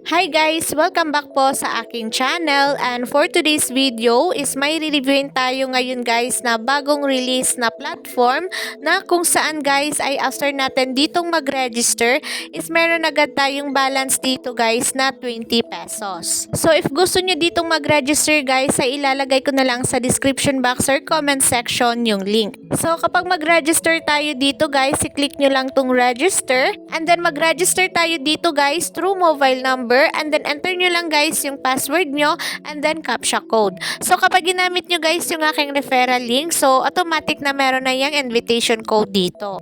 Hi guys! Welcome back po sa aking channel, and for today's video is may re-reviewin tayo ngayon guys na bagong release na platform na kung saan guys ay after natin ditong mag-register is meron agad tayong balance dito guys na 20 pesos. So if gusto nyo ditong mag-register guys ay ilalagay ko na lang sa description box or comment section yung link. So kapag mag-register tayo dito guys, i-click nyo lang tong register and then mag-register tayo dito guys through mobile number. And then enter nyo lang guys yung password nyo and then captcha code. So kapag ginamit nyo guys yung aking referral link, so automatic na meron na yung invitation code dito.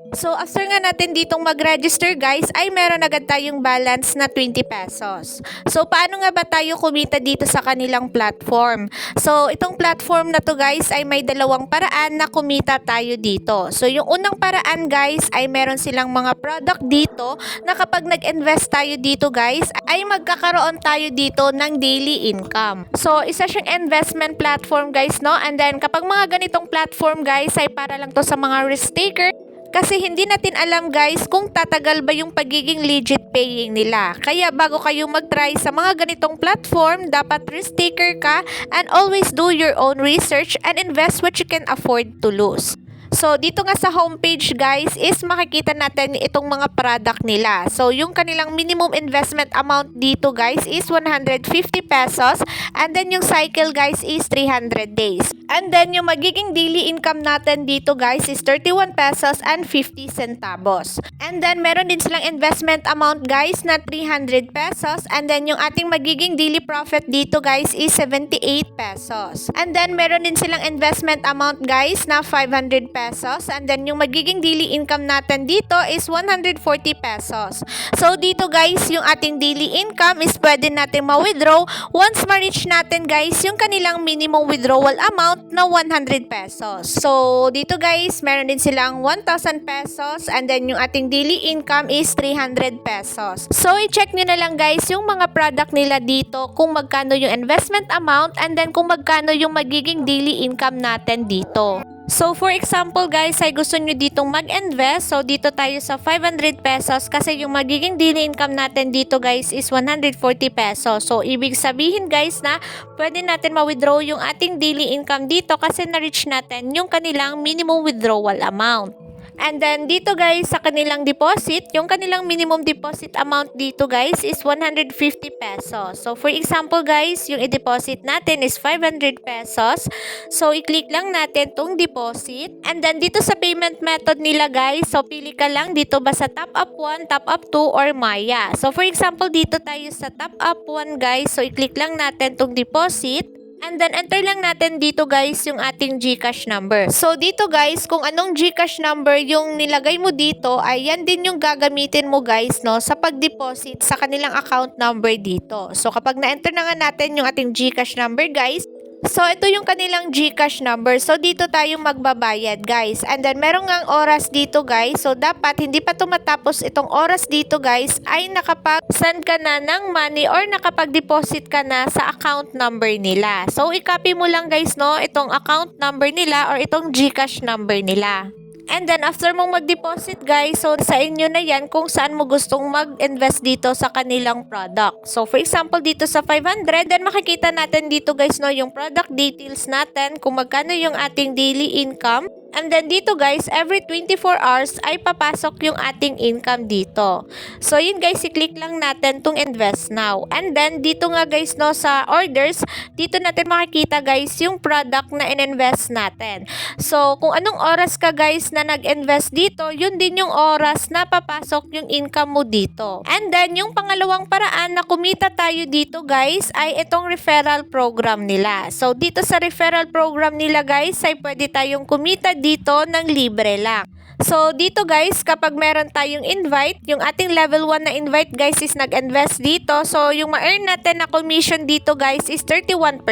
So after nga natin ditong mag-register guys ay meron agad tayong balance na 20 pesos. So paano nga ba tayo kumita dito sa kanilang platform? So itong platform na to guys ay may dalawang paraan na kumita tayo dito. So yung unang paraan guys ay meron silang mga product dito na kapag nag-invest tayo dito guys ay magkakaroon tayo dito ng daily income. So isa siyang investment platform guys, no? And then kapag mga ganitong platform guys ay para lang to sa mga risk taker. Kasi hindi natin alam guys kung tatagal ba yung pagiging legit paying nila. Kaya bago kayo mag-try sa mga ganitong platform, dapat risk taker ka and always do your own research and invest what you can afford to lose. So dito nga sa homepage guys is makikita natin itong mga product nila. So yung kanilang minimum investment amount dito guys is 150 pesos and then yung cycle guys is 300 days. And then yung magiging daily income natin dito guys is 31 pesos and 50 centavos. And then meron din silang investment amount guys na 300 pesos and then yung ating magiging daily profit dito guys is 78 pesos. And then meron din silang investment amount guys na 500 pesos and then yung magiging daily income natin dito is 140 pesos. So dito guys yung ating daily income is pwede natin ma-withdraw once ma-reach natin guys yung kanilang minimum withdrawal amount na 100 pesos. So dito guys meron din silang 1,000 pesos and then yung ating daily income is 300 pesos. So i-check nyo na lang guys yung mga product nila dito kung magkano yung investment amount and then kung magkano yung magiging daily income natin dito. So for example guys ay gusto nyo ditong mag-invest, so dito tayo sa 500 pesos kasi yung magiging daily income natin dito guys is 140 pesos. So ibig sabihin guys na pwede natin ma-withdraw yung ating daily income dito kasi na-reach natin yung kanilang minimum withdrawal amount. And then dito guys sa kanilang deposit, yung kanilang minimum deposit amount dito guys is 150 pesos. So for example guys, yung i-deposit natin is 500 pesos. So i-click lang natin tong deposit. And then dito sa payment method nila guys, so pili ka lang dito ba sa top up 1, top up 2 or Maya. So for example dito tayo sa top up 1 guys, so i-click lang natin tong deposit. And then enter lang natin dito guys yung ating GCash number. So dito guys kung anong GCash number yung nilagay mo dito ay yan din yung gagamitin mo guys, no, sa pag-deposit sa kanilang account number dito. So kapag na-enter na nga natin yung ating GCash number guys, so ito yung kanilang GCash number. So dito tayo magbabayad guys. And then meron ngang oras dito guys. So dapat hindi pa tumatapos itong oras dito guys ay nakapag-send ka na ng money or nakapag-deposit ka na sa account number nila. So i-copy mo lang guys, no, itong account number nila or itong GCash number nila. And then after mong mag-deposit guys, so sa inyo na yan kung saan mo gustong mag-invest dito sa kanilang product. So for example dito sa 500, then makikita natin dito guys, no, yung product details natin, kung magkano yung ating daily income. And then dito guys, every 24 hours ay papasok yung ating income dito. So yun guys, i-click lang natin tong invest now. And then dito nga guys, no, sa orders, dito natin makikita guys yung product na in-invest natin. So kung anong oras ka guys na nag-invest dito, yun din yung oras na papasok yung income mo dito. And then yung pangalawang paraan na kumita tayo dito guys ay itong referral program nila. So dito sa referral program nila guys ay pwede tayong kumita dito ng libre lang. So dito guys, kapag meron tayong invite, yung ating level 1 na invite guys is nag-invest dito. So yung ma-earn natin na commission dito guys is 31%.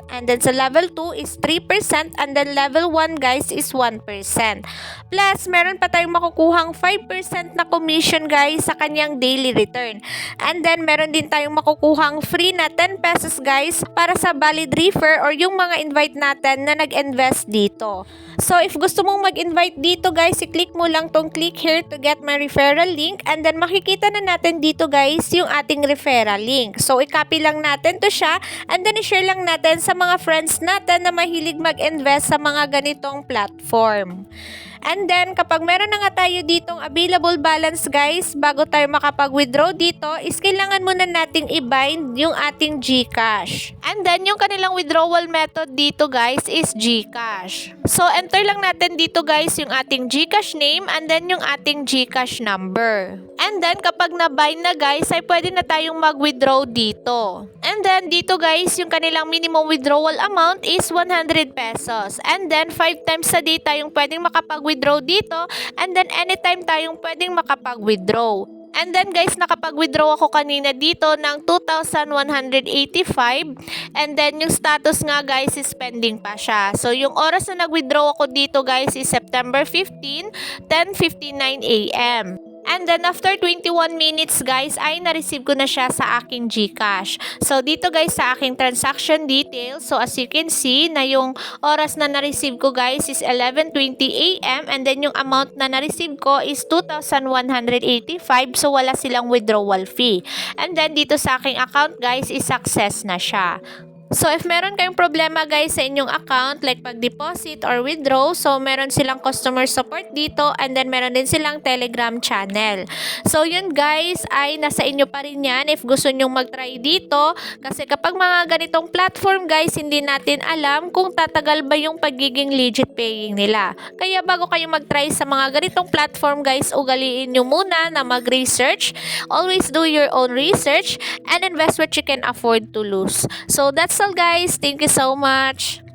And then sa level 2 is 3% and then level 1 guys is 1%. Plus meron pa tayong makukuhang 5% na commission guys sa kanyang daily return. And then meron din tayong makukuhang free na 10 pesos guys para sa valid refer or yung mga invite natin na nag-invest dito. So if gusto mong mag-invite dito guys, i-click mo lang tong click here to get my referral link, and then makikita na natin dito guys yung ating referral link. So i-copy lang natin to siya, and then i-share lang natin sa mga friends natin na mahilig mag-invest sa mga ganitong platform. And then, kapag meron na nga tayo ditong available balance guys, bago tayo makapag-withdraw dito, is kailangan muna nating i-bind yung ating GCash. And then, yung kanilang withdrawal method dito guys is GCash. So, enter lang natin dito guys yung ating GCash name and then yung ating GCash number. And then, kapag na-bind na guys, ay pwede na tayong mag-withdraw dito. And then, dito guys, yung kanilang minimum withdrawal amount is 100 pesos. And then, 5 times a day tayong pwedeng makapag-withdraw dito, and then anytime tayong pwedeng makapag-withdraw. And then guys, nakapag-withdraw ako kanina dito ng 2,185, and then yung status nga guys is pending pa siya. So yung oras na nag-withdraw ako dito guys is September 15, 10:59 AM. And then after 21 minutes guys ay na-receive ko na siya sa aking GCash. So dito guys sa aking transaction details, so as you can see na yung oras na na-receive ko guys is 11:20 AM, and then yung amount na na-receive ko is 2,185, so wala silang withdrawal fee. And then dito sa aking account guys is success na siya. So if meron kayong problema guys sa inyong account like pag-deposit or withdraw, so meron silang customer support dito, and then meron din silang Telegram channel. So yun guys ay nasa inyo pa rin yan if gusto nyong mag-try dito, kasi kapag mga ganitong platform guys, hindi natin alam kung tatagal ba yung pagiging legit paying nila. Kaya bago kayo mag-try sa mga ganitong platform guys, ugaliin nyo muna na mag-research. Always do your own research and invest what you can afford to lose. So that's all guys. Thank you so much.